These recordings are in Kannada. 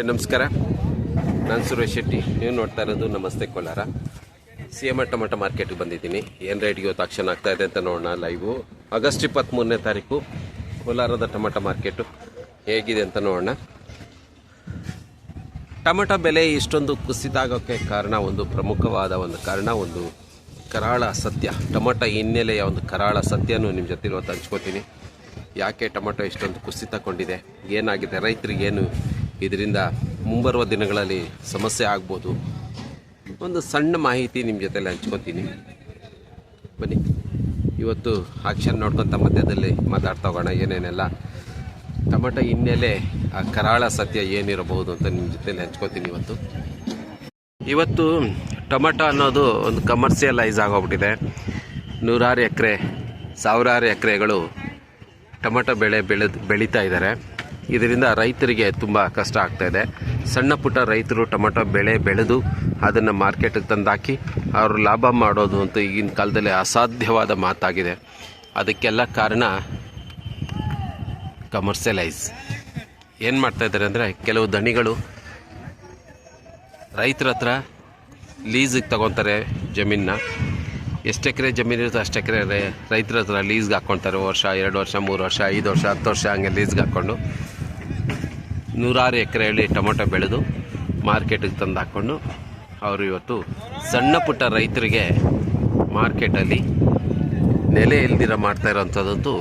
ನಮಸ್ಕಾರ, ನಾನು ಸುರೇಶ್ ಶೆಟ್ಟಿ. ನೀವು ನೋಡ್ತಾ ಇರೋದು ನಮಸ್ತೆ ಕೋಲಾರ. CM ಟೊಮೆಟೊ ಮಾರ್ಕೆಟ್ಗೆ ಬಂದಿದ್ದೀನಿ. ಏನು ರೇಟ್ಗೆ ಇವತ್ತು ಆಕ್ಷನ್ ಆಗ್ತಾ ಇದೆ ಅಂತ ನೋಡೋಣ. ಲೈವು ಆಗಸ್ಟ್ 23ನೇ ತಾರೀಕು ಕೋಲಾರದ ಟೊಮೆಟೊ ಮಾರ್ಕೆಟು ಹೇಗಿದೆ ಅಂತ ನೋಡೋಣ. ಟೊಮೆಟೊ ಬೆಲೆ ಇಷ್ಟೊಂದು ಕುಸಿತ ಆಗೋಕ್ಕೆ ಕಾರಣ, ಒಂದು ಪ್ರಮುಖವಾದ ಒಂದು ಕಾರಣ, ಒಂದು ಕರಾಳ ಸತ್ಯ. ಟೊಮೆಟೊ ಹಿನ್ನೆಲೆಯ ಒಂದು ಕರಾಳ ಸತ್ಯನೂ ನಿಮ್ಮ ಜೊತೆ ಇವತ್ತು ಹಂಚ್ಕೋತೀನಿ. ಯಾಕೆ ಟೊಮೆಟೊ ಇಷ್ಟೊಂದು ಕುಸಿತಗೊಂಡಿದೆ, ಏನಾಗಿದೆ, ರೈತರಿಗೇನು ಇದರಿಂದ ಮುಂಬರುವ ದಿನಗಳಲ್ಲಿ ಸಮಸ್ಯೆ ಆಗ್ಬೋದು, ಒಂದು ಸಣ್ಣ ಮಾಹಿತಿ ನಿಮ್ಮ ಜೊತೆಲಿ ಹಂಚ್ಕೊತೀನಿ. ಬನ್ನಿ ಇವತ್ತು ಆಕ್ಷನ್ ನೋಡ್ಕೊತ ಮಧ್ಯದಲ್ಲಿ ಮಾತಾಡ್ತಾ ಹೋಗೋಣ. ಏನೇನೆಲ್ಲ ಟೊಮೆಟೊ ಹಿನ್ನೆಲೆ, ಆ ಕರಾಳ ಸತ್ಯ ಏನಿರಬಹುದು ಅಂತ ನಿಮ್ಮ ಜೊತೆಲಿ ಹಂಚ್ಕೊತೀನಿ. ಇವತ್ತು ಟೊಮೆಟೊ ಅನ್ನೋದು ಒಂದು ಕಮರ್ಷಿಯಲೈಸ್ ಆಗೋಗ್ಬಿಟ್ಟಿದೆ. ನೂರಾರು ಎಕರೆ, ಸಾವಿರಾರು ಎಕರೆಗಳು ಟೊಮೆಟೊ ಬೆಳೀತಾ ಇದ್ದಾರೆ. ಇದರಿಂದ ರೈತರಿಗೆ ತುಂಬ ಕಷ್ಟ ಆಗ್ತಾಯಿದೆ. ಸಣ್ಣ ಪುಟ್ಟ ರೈತರು ಟೊಮೆಟೊ ಬೆಳೆದು ಅದನ್ನು ಮಾರ್ಕೆಟಿಗೆ ತಂದಾಕಿ ಅವರು ಲಾಭ ಮಾಡೋದು ಅಂತ ಈಗಿನ ಕಾಲದಲ್ಲಿ ಅಸಾಧ್ಯವಾದ ಮಾತಾಗಿದೆ. ಅದಕ್ಕೆಲ್ಲ ಕಾರಣ ಕಮರ್ಷಿಯಲೈಸ್. ಏನು ಮಾಡ್ತಾಯಿದ್ದಾರೆ ಅಂದರೆ, ಕೆಲವು ದಣಿಗಳು ರೈತರ ಹತ್ರ ಲೀಸಿಗೆ ತಗೊತಾರೆ ಜಮೀನನ್ನ. ಎಷ್ಟು ಎಕರೆ ಜಮೀನಿರುತ್ತೆ ಅಷ್ಟು ಎಕರೆ ರೈತರ ಹತ್ರ ಲೀಸ್ಗೆ ಹಾಕ್ಕೊಳ್ತಾರೆ. ವರ್ಷ, 2 ವರ್ಷ, 3 ವರ್ಷ, 5 ವರ್ಷ, 10 ವರ್ಷ ಹಂಗೆ ಲೀಸ್ಗೆ ಹಾಕ್ಕೊಂಡು ನೂರಾರು ಎಕರೆಯಲ್ಲಿ ಟೊಮೆಟೊ ಬೆಳೆದು ಮಾರ್ಕೆಟಿಗೆ ತಂದು ಹಾಕ್ಕೊಂಡು ಅವರು ಇವತ್ತು ಸಣ್ಣ ಪುಟ್ಟ ರೈತರಿಗೆ ಮಾರ್ಕೆಟಲ್ಲಿ ನೆಲೆ ಇಲ್ದಿರ ಮಾಡ್ತಾ ಇರೋವಂಥದ್ದು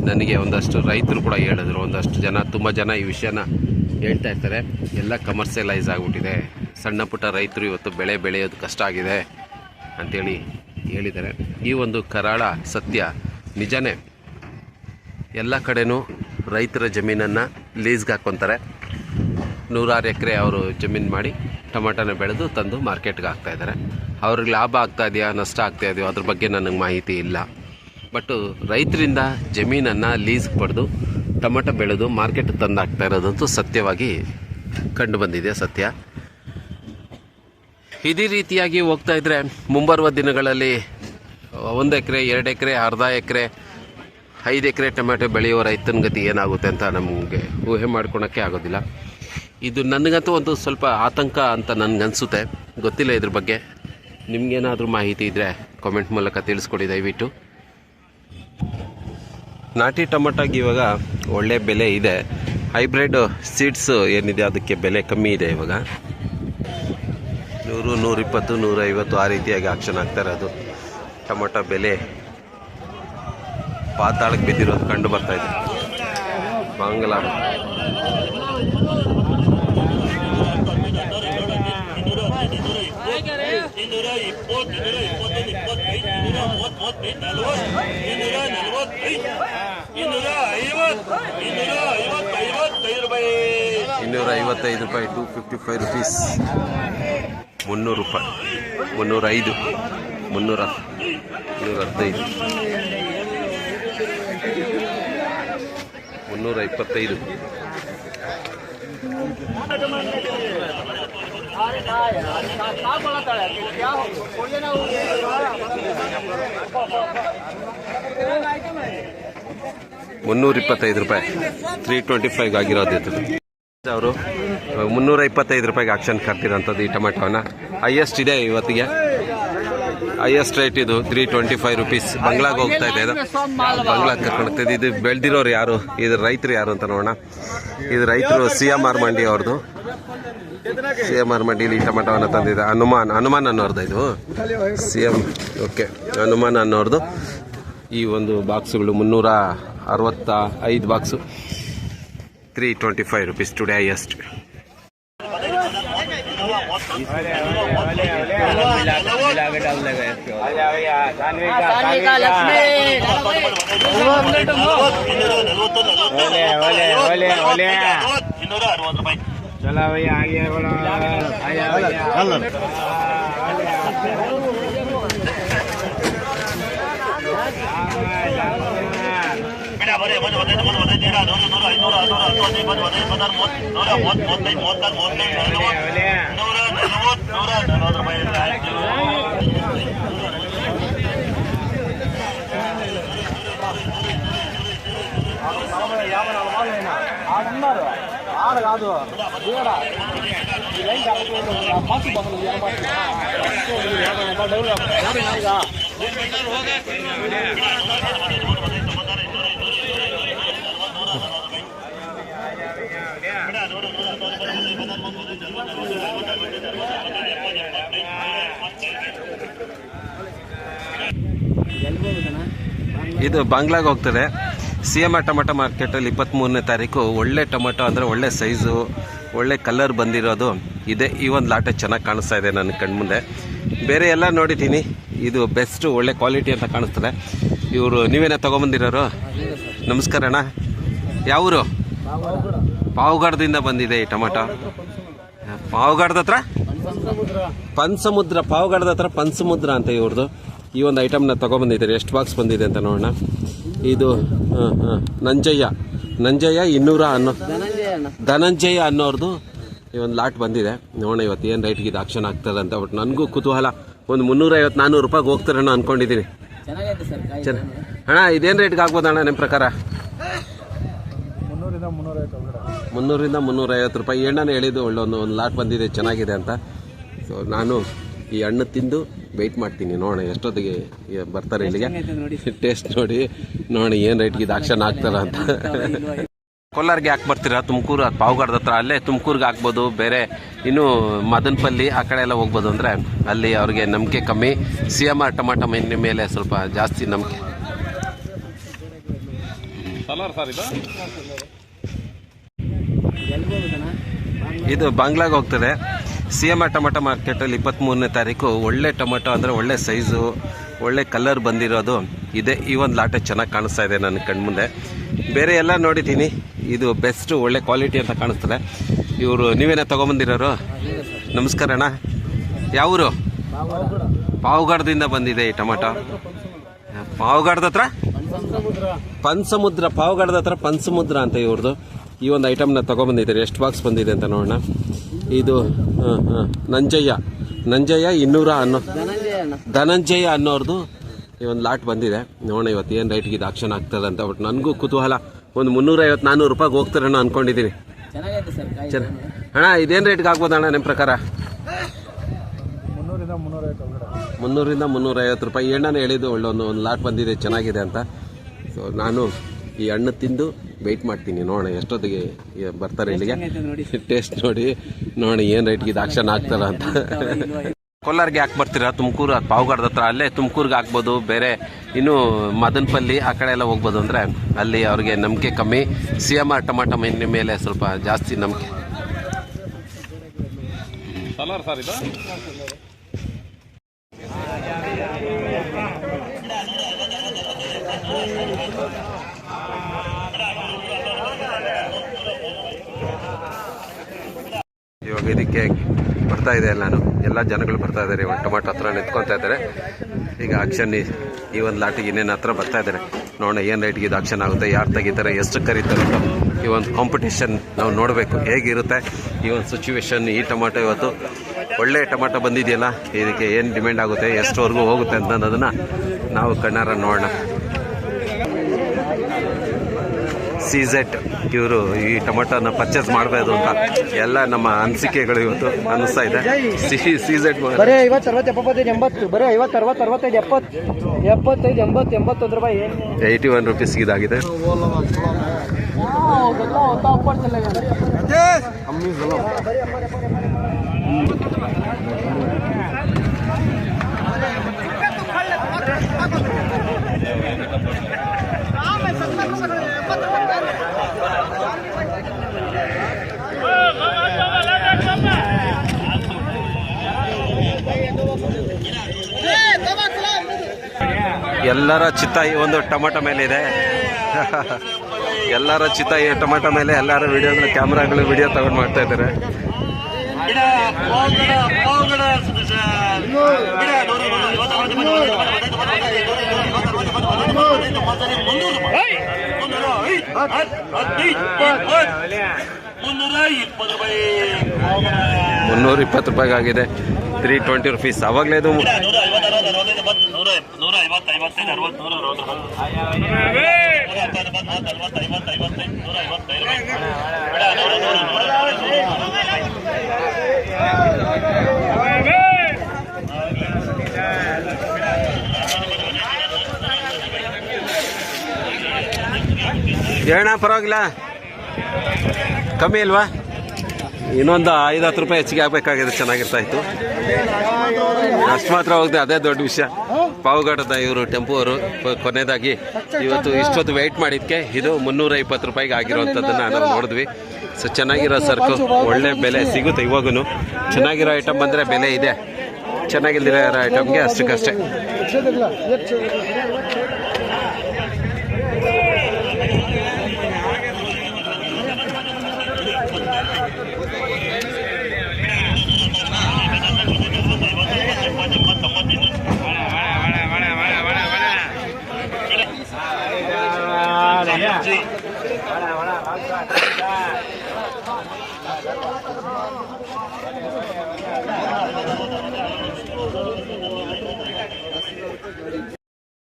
ನನಗೆ ಒಂದಷ್ಟು ರೈತರು ಕೂಡ ಹೇಳಿದ್ರು. ಒಂದಷ್ಟು ಜನ, ತುಂಬ ಜನ ಈ ವಿಷಯನ ಹೇಳ್ತಾ ಇರ್ತಾರೆ. ಎಲ್ಲ ಕಮರ್ಷಿಯಲೈಸ್ ಆಗಿಬಿಟ್ಟಿದೆ, ಸಣ್ಣ ಪುಟ್ಟ ರೈತರು ಇವತ್ತು ಬೆಳೆಯೋದು ಕಷ್ಟ ಆಗಿದೆ ಅಂಥೇಳಿ ಹೇಳಿದ್ದಾರೆ. ಈ ಒಂದು ಕರಾಳ ಸತ್ಯ ನಿಜನೇ. ಎಲ್ಲ ಕಡೆನೂ ರೈತರ ಜಮೀನನ್ನು ಲೀಸ್ಗೆ ಹಾಕ್ಕೊತಾರೆ. ನೂರಾರು ಎಕರೆ ಅವರು ಜಮೀನು ಮಾಡಿ ಟೊಮೆಟೊನ ಬೆಳೆದು ತಂದು ಮಾರ್ಕೆಟ್ಗೆ ಹಾಕ್ತಾಯಿದ್ದಾರೆ. ಅವ್ರಿಗೆ ಲಾಭ ಆಗ್ತಾ ಇದೆಯಾ, ನಷ್ಟ ಆಗ್ತಾ ಇದೆಯೋ ಅದ್ರ ಬಗ್ಗೆ ನನಗೆ ಮಾಹಿತಿ ಇಲ್ಲ. ಬಟ್ ರೈತರಿಂದ ಜಮೀನನ್ನು ಲೀಸ್ಗೆ ಪಡೆದು ಟೊಮೆಟೊ ಬೆಳೆದು ಮಾರ್ಕೆಟ್ಗೆ ತಂದು ಹಾಕ್ತಾ ಇರೋದಂತೂ ಸತ್ಯವಾಗಿ ಕಂಡು ಬಂದಿದೆ, ಸತ್ಯ. ಇದೇ ರೀತಿಯಾಗಿ ಹೋಗ್ತಾ ಇದ್ದರೆ ಮುಂಬರುವ ದಿನಗಳಲ್ಲಿ 1 ಎಕರೆ, 2 ಎಕರೆ, ಅರ್ಧ ಎಕರೆ, 5 ಎಕರೆ ಟೊಮೆಟೊ ಬೆಳೆಯುವ ರೈತನ ಗತಿ ಏನಾಗುತ್ತೆ ಅಂತ ನಮಗೆ ಊಹೆ ಮಾಡ್ಕೊಳಕ್ಕೆ ಆಗೋದಿಲ್ಲ. ಇದು ನನಗಂತೂ ಒಂದು ಸ್ವಲ್ಪ ಆತಂಕ ಅಂತ ನನಗನ್ಸುತ್ತೆ. ಗೊತ್ತಿಲ್ಲ ಇದ್ರ ಬಗ್ಗೆ. ನಿಮಗೇನಾದರೂ ಮಾಹಿತಿ ಇದ್ದರೆ ಕಾಮೆಂಟ್ ಮೂಲಕ ತಿಳಿಸ್ಕೊಡಿ ದಯವಿಟ್ಟು. ನಾಟಿ ಟೊಮೆಟೊಗೆ ಇವಾಗ ಒಳ್ಳೆ ಬೆಲೆ ಇದೆ. ಹೈಬ್ರಿಡ್ ಸೀಡ್ಸ್ ಏನಿದೆ ಅದಕ್ಕೆ ಬೆಲೆ ಕಮ್ಮಿ ಇದೆ. ಇವಾಗ 100, 120, 150 ಆ ರೀತಿಯಾಗಿ ಆಕ್ಷನ್ ಆಗ್ತಾ ಇರೋದು. ಟೊಮೆಟೊ ಬೆಲೆ ಪಾತಾಳಕ್ಕೆ ಬಿದ್ದಿರೋದು ಕಂಡು ಬರ್ತಾ ಇದೆ. ಬಾಂಗ್ಲಾ ₹255, ₹255, ₹300, ₹305, ₹315, ₹325. ₹325, 325 ಆಗಿರೋದು. ಅವರು ₹325 ಆಕ್ಷನ್ ಕರ್ತಿರೋಂಥದ್ದು ಈ ಟೊಮೆಟೊನ. ಹೈಯೆಸ್ಟ್ ಇದೆ ಇವತ್ತಿಗೆ, ಹೈಯೆಸ್ಟ್ ರೇಟ್ ಇದು ₹325. ಬಂಗ್ಲಾಗೆ ಹೋಗ್ತಾ ಇದೆ. ಇದು ಬಂಗ್ಲಾಗೆ ಕರ್ಕೊಂಡ್ತಿದೆ. ಇದು ಬೆಳೆದಿರೋರು ಯಾರು, ಇದು ರೈತರು ಯಾರು ಅಂತ ನೋಡೋಣ. ಇದು ರೈತರು CMR ಮಂಡಿ ಅವ್ರದ್ದು. CMR ಮಂಡಿಲಿ ಈ ಟೊಮೆಟೊವನ್ನು ತಂದಿದೆ. ಹನುಮಾನ್ ಅನ್ನೋರ್ದು ಇದು ಓಕೆ, ಹನುಮಾನ್ ಅನ್ನೋರ್ದು. ಈ ಒಂದು ಬಾಕ್ಸುಗಳು 365 ಬಾಕ್ಸು, ₹325 ಟುಡೇ ಹೈಯೆಸ್ಟ್. चला भैया आगे बढ़ो, आया भैया ಇದು ಬಾಂಗ್ಲಾಗೆ ಹೋಗ್ತದೆ. CMR ಟೊಮೆಟೊ ಮಾರ್ಕೆಟಲ್ಲಿ 23ನೇ ತಾರೀಕು ಒಳ್ಳೆ ಟೊಮೆಟೊ ಅಂದರೆ ಒಳ್ಳೆ ಸೈಜು ಒಳ್ಳೆ ಕಲರ್ ಬಂದಿರೋದು ಇದೆ. ಈ ಒಂದು ಲಾಟೆ ಚೆನ್ನಾಗಿ ಕಾಣಿಸ್ತಾ ಇದೆ ನನ್ನ ಕಣ್ಮುಂದೆ. ಬೇರೆ ಎಲ್ಲ ನೋಡಿದ್ದೀನಿ, ಇದು ಬೆಸ್ಟ್ ಒಳ್ಳೆ ಕ್ವಾಲಿಟಿ ಅಂತ ಕಾಣಿಸ್ತದೆ. ಇವರು ನೀವೇನೇ ತೊಗೊಂಬಂದಿರೋರು? ನಮಸ್ಕಾರ ಅಣ್ಣ. ಯಾವೂರು? ಪಾವಗಡದಿಂದ ಬಂದಿದೆ ಈ ಟೊಮೆಟೊ. ಪಾವಗಡದ ಹತ್ರ ಪನ್ಸಮುದ್ರ, ಪಾವಗಡದ ಹತ್ರ ಪನ್ಸಮುದ್ರ ಅಂತ ಇವ್ರದ್ದು. ಈ ಒಂದು ಐಟಮ್ನ ತೊಗೊಬಂದಿದ್ದಾರೆ. ಎಷ್ಟು ಬಾಕ್ಸ್ ಬಂದಿದೆ ಅಂತ ನೋಡೋಣ. ಇದು ನಂಜಯ್ಯ 200 ಧನಂಜಯ ಅನ್ನೋರ್ದು ಈ ಒಂದು ಲಾಟ್ ಬಂದಿದೆ. ನೋಡೋಣ ಇವತ್ತು ಏನು ರೇಟ್ಗೆ ಇದು ಆಕ್ಷನ್ ಆಗ್ತದೆ ಅಂತ. ಬಟ್ ನನಗೂ ಕುತೂಹಲ. ಒಂದು 350-400 ರೂಪಾಯಿಗೆ ಹೋಗ್ತಾರಣ್ಣ ಅಂದ್ಕೊಂಡಿದ್ದೀನಿ. ಅಣ್ಣ ಇದೇನು ರೇಟ್ಗೆ ಆಗ್ಬೋದು ಅಣ್ಣ ನಿಮ್ಮ ಪ್ರಕಾರ? 300-350 ರೂಪಾಯಿ. ಎಣ್ಣೆ ಹೇಳಿದ್ದು ಒಳ್ಳೆ ಒಂದು ಲಾಟ್ ಬಂದಿದೆ, ಚೆನ್ನಾಗಿದೆ ಅಂತ. ಸೊ ನಾನು ಈ ಹಣ್ಣು ತಿಂದು ವೆಯ್ಟ್ ಮಾಡ್ತೀನಿ. ನೋಡೋಣ ಎಷ್ಟೊತ್ತಿಗೆ ಬರ್ತಾರೆ ಇಲ್ಲಿಗೆ. ಟೇಸ್ಟ್ ನೋಡಿ ನೋಡೋಣ ಏನು ರೇಟ್ಗೆ ಇದು ಆಕ್ಷನ್ ಆಗ್ತಾರ ಅಂತ. ಕೋಲಾರ್ಗೆ ಯಾಕೆ ಬರ್ತೀರಾ? ತುಮಕೂರು ಪಾವಗಡದ ಹತ್ರ, ಅಲ್ಲೇ ತುಮಕೂರ್ಗೆ ಹಾಕ್ಬೋದು. ಬೇರೆ ಇನ್ನು ಮದನಪಲ್ಲಿ ಆ ಕಡೆ ಎಲ್ಲ ಹೋಗ್ಬೋದು. ಅಂದರೆ ಅಲ್ಲಿ ಅವ್ರಿಗೆ ನಂಬಿಕೆ ಕಮ್ಮಿ. CMR ಟೊಮೆಟೊ ಮೇಲೆ ಸ್ವಲ್ಪ ಜಾಸ್ತಿ ನಂಬಿಕೆ. ಇದು ಬಾಂಗ್ಲಾಗೆ ಹೋಗ್ತದೆ. CMR ಟೊಮೆಟೊ ಮಾರ್ಕೆಟಲ್ಲಿ 23ನೇ ತಾರೀಕು ಒಳ್ಳೆ ಟೊಮೆಟೊ ಅಂದರೆ ಒಳ್ಳೆ ಸೈಜು ಒಳ್ಳೆ ಕಲರ್ ಬಂದಿರೋದು ಇದೆ. ಈ ಒಂದು ಲಾಟೆ ಚೆನ್ನಾಗಿ ಕಾಣಿಸ್ತಾ ಇದೆ ನನ್ನ ಕಣ್ಮುಂದೆ. ಬೇರೆ ಎಲ್ಲ ನೋಡಿದ್ದೀನಿ, ಇದು ಬೆಸ್ಟ್ ಒಳ್ಳೆ ಕ್ವಾಲಿಟಿ ಅಂತ ಕಾಣಿಸ್ತದೆ. ಇವರು ನೀವೇನೇ ತೊಗೊಂಬಂದಿರೋರು? ನಮಸ್ಕಾರ ಅಣ್ಣ. ಯಾವೂರು? ಪಾವಗಡದಿಂದ ಬಂದಿದೆ ಈ ಟೊಮೆಟೊ. ಪಾವಗಡದ ಹತ್ರ ಪನ್ಸಮುದ್ರ, ಪಾವಗಡದ ಹತ್ರ ಪನ್ಸಮುದ್ರ ಅಂತ ಇವ್ರದ್ದು. ಈ ಒಂದು ಐಟಮ್ನ ತೊಗೊಬಂದಿದ್ದಾರೆ. ಎಷ್ಟು ಬಾಕ್ಸ್ ಬಂದಿದೆ ಅಂತ ನೋಡೋಣ. ಇದು ನಂಜಯ್ಯ 200 ಧನಂಜಯ ಅನ್ನೋರ್ದು ಈ ಒಂದು ಲಾಟ್ ಬಂದಿದೆ. ನೋಡೋಣ ಇವತ್ತು ಏನು ರೇಟ್ಗೆ ಇದು ಆಕ್ಷನ್ ಆಗ್ತದೆ ಅಂತ. ಬಟ್ ನನಗೂ ಕುತೂಹಲ. ಒಂದು 350-400 ರೂಪಾಯಿಗೆ ಹೋಗ್ತಾರಣ್ಣ ಅಂದ್ಕೊಂಡಿದ್ದೀನಿ. ಅಣ್ಣ ಇದೇನು ರೇಟ್ಗೆ ಆಗ್ಬೋದು ಅಣ್ಣ ನಿಮ್ಮ ಪ್ರಕಾರ? 300-350 ರೂಪಾಯಿ. ಎಣ್ಣೆ ಹೇಳಿದ್ದು ಒಳ್ಳೆ ಒಂದು ಲಾಟ್ ಬಂದಿದೆ, ಚೆನ್ನಾಗಿದೆ ಅಂತ. ಸೊ ನಾನು ಈ ಹಣ್ಣು ತಿಂದು ವೆಯ್ಟ್ ಮಾಡ್ತೀನಿ. ನೋಡೋಣ ಎಷ್ಟೊತ್ತಿಗೆ ಬರ್ತಾರೆ ಇಲ್ಲಿಗೆ. ಟೇಸ್ಟ್ ನೋಡಿ ನೋಡೋಣ ಏನು ರೇಟ್ಗೆ ಇದು ಆಕ್ಷನ್ ಆಗ್ತಾರ ಅಂತ. ಕೋಲಾರ್ಗೆ ಯಾಕೆ ಬರ್ತೀರಾ? ತುಮಕೂರು ಪಾವಗಡದ ಹತ್ರ, ಅಲ್ಲೇ ತುಮಕೂರ್ಗೆ ಹಾಕ್ಬೋದು. ಬೇರೆ ಇನ್ನು ಮದನಪಲ್ಲಿ ಆ ಕಡೆ ಎಲ್ಲ ಹೋಗ್ಬೋದು. ಅಂದರೆ ಅಲ್ಲಿ ಅವ್ರಿಗೆ ನಂಬಿಕೆ ಕಮ್ಮಿ. CMR ಟೊಮೆಟೊ ಮೇಲೆ ಸ್ವಲ್ಪ ಜಾಸ್ತಿ ನಂಬಿಕೆ. ಇವಾಗ ಇದಕ್ಕೆ ಬರ್ತಾ ಇದೆ ಎಲ್ಲ ಜನಗಳು ಬರ್ತಾ ಇದ್ದಾರೆ. ಇವಾಗ ಟೊಮೆಟೊ ಹತ್ರ ನಿಂತ್ಕೊತಾ ಇದ್ದಾರೆ. ಈಗ ಆಕ್ಷನ್ ಈ ಒಂದು ಲಾಟಿಗೆ ಇನ್ನೇನು ಹತ್ರ ಬರ್ತಾ ಇದ್ದಾರೆ. ನೋಡೋಣ ಏನು ರೇಟ್ಗೆ ಇದು ಆಕ್ಷನ್ ಆಗುತ್ತೆ, ಯಾರು ತೆಗಿತಾರೆ, ಎಷ್ಟು ಕರೀತಾರೆ ಅಂತ. ಈ ಒಂದು ಕಾಂಪಿಟೇಷನ್ ನಾವು ನೋಡಬೇಕು ಹೇಗಿರುತ್ತೆ ಈ ಒಂದು ಸಿಚುವೇಶನ್. ಈ ಟೊಮೆಟೊ ಇವತ್ತು ಒಳ್ಳೆ ಟೊಮೆಟೊ ಬಂದಿದೆಯಲ್ಲ, ಇದಕ್ಕೆ ಏನು ಡಿಮ್ಯಾಂಡ್ ಆಗುತ್ತೆ, ಎಷ್ಟುವರೆಗೂ ಹೋಗುತ್ತೆ ಅಂತ ಅನ್ನೋದನ್ನು ನಾವು ಕಣ್ಣಾರ ನೋಡೋಣ. CZ ಇವರು ಈ ಟೊಮೆಟೊನ ಪರ್ಚೇಸ್ ಮಾಡಬಹುದು ಅಂತ ಎಲ್ಲ ನಮ್ಮ ಅನಿಸಿಕೆಗಳು ಇವತ್ತು ಅನ್ನಿಸ್ತಾ ಇದೆ. CZ ಬರೀ 50 60 75 80 ಬರೀ 50 60 65 70 75 80 81 ರೂಪಾಯಿ 81 ರೂಪೀಸ್ ಇದಾಗಿದೆ. ಎಲ್ಲರ ಚಿತ್ತ ಈ ಒಂದು ಟೊಮೆಟೊ ಮೇಲೆ ಇದೆ. ಎಲ್ಲರ ಚಿತ್ತ ಈ ಟೊಮೆಟೊ ಮೇಲೆ. ಎಲ್ಲರ ವಿಡಿಯೋ ಕ್ಯಾಮ್ರಾಗಳು ವಿಡಿಯೋ ತಗೊಂಡು ಮಾಡ್ತಾ ಇದ್ದಾರೆ. ₹320 ಆಗಿದೆ. 320 ರೂಪೀಸ್. ಅವಾಗಲೇ ಇದು ಹೇಳಣ್ಣ ಪರವಾಗಿಲ್ಲ, ಕಮ್ಮಿ ಇಲ್ವಾ? ಇನ್ನೊಂದು 5-10 ರೂಪಾಯಿ ಹೆಚ್ಚಿಗೆ ಆಗಬೇಕಾಗಿದೆ, ಚೆನ್ನಾಗಿರ್ತಾ ಇತ್ತು. ಅಷ್ಟು ಮಾತ್ರ ಹೋಗಿದೆ, ಅದೇ ದೊಡ್ಡ ವಿಷಯ. ಪಾವುಗಡದ ಇವರು ಟೆಂಪೋ ಅವರು ಕೊನೆಯದಾಗಿ ಇವತ್ತು ಇಷ್ಟೊತ್ತು ವೆಯ್ಟ್ ಮಾಡಿದ್ದಕ್ಕೆ ಇದು 320 ರೂಪಾಯಿಗೆ ಆಗಿರೋವಂಥದ್ದನ್ನು ನಾವು ನೋಡಿದ್ವಿ. ಸೊ ಚೆನ್ನಾಗಿರೋ ಸರಕು, ಒಳ್ಳೆ ಬೆಲೆ ಸಿಗುತ್ತೆ. ಇವಾಗೂ ಚೆನ್ನಾಗಿರೋ ಐಟಮ್ ಬಂದರೆ ಬೆಲೆ ಇದೆ, ಚೆನ್ನಾಗಿಲ್ದಿರೋ ಐಟಮ್ಗೆ ಅಷ್ಟಕ್ಕಷ್ಟೇ.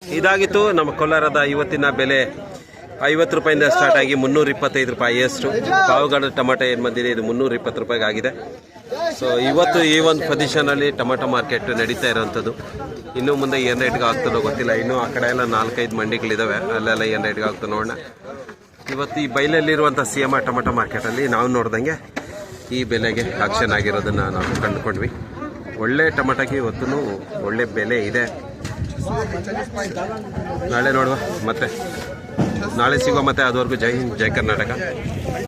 ಇದಾಗಿತ್ತು ನಮ್ಮ ಕೋಲಾರದ ಇವತ್ತಿನ ಬೆಲೆ. 50 ರೂಪಾಯಿಂದ ಸ್ಟಾರ್ಟ್ ಆಗಿ 325 ರೂಪಾಯಿ ಹೈಯೆಸ್ಟ್. ಪಾವುಗಡ ಟೊಮೆಟೊ ಏನು ಬಂದಿದೆ ಇದು 320 ರೂಪಾಯಿಗೆ ಆಗಿದೆ. ಸೊ ಇವತ್ತು ಈ ಒಂದು ಪೊಸಿಷನಲ್ಲಿ ಟೊಮೆಟೊ ಮಾರ್ಕೆಟ್ ನಡೀತಾ ಇರೋವಂಥದ್ದು. ಇನ್ನೂ ಮುಂದೆ ಏನು ರೇಟ್ಗೆ ಆಗ್ತದೋ ಗೊತ್ತಿಲ್ಲ. ಇನ್ನೂ ಆ ಕಡೆ ಎಲ್ಲ 4-5 ಮಂಡಿಗಳಿದ್ದಾವೆ, ಅಲ್ಲೆಲ್ಲ ಏನು ರೇಟ್ಗೆ ಆಗ್ತದೆ ನೋಡೋಣ. ಇವತ್ತು ಈ ಬೈಲಲ್ಲಿರುವಂಥ CM ಟೊಮೆಟೊ ಮಾರ್ಕೆಟಲ್ಲಿ ನಾವು ನೋಡ್ದಂಗೆ ಈ ಬೆಲೆಗೆ ಆಕ್ಷನ್ ಆಗಿರೋದನ್ನು ನಾವು ಕಂಡುಕೊಂಡ್ವಿ. ಒಳ್ಳೆ ಟೊಮೆಟೊಗೆ ಇವತ್ತು ಒಳ್ಳೆ ಬೆಲೆ ಇದೆ. ನಾಳೆ ನೋಡುವ, ಮತ್ತೆ ನಾಳೆ ಸಿಗುವ. ಮತ್ತೆ ಅದುವರೆಗೂ ಜೈ ಹಿಂದ್, ಜೈ ಕರ್ನಾಟಕ.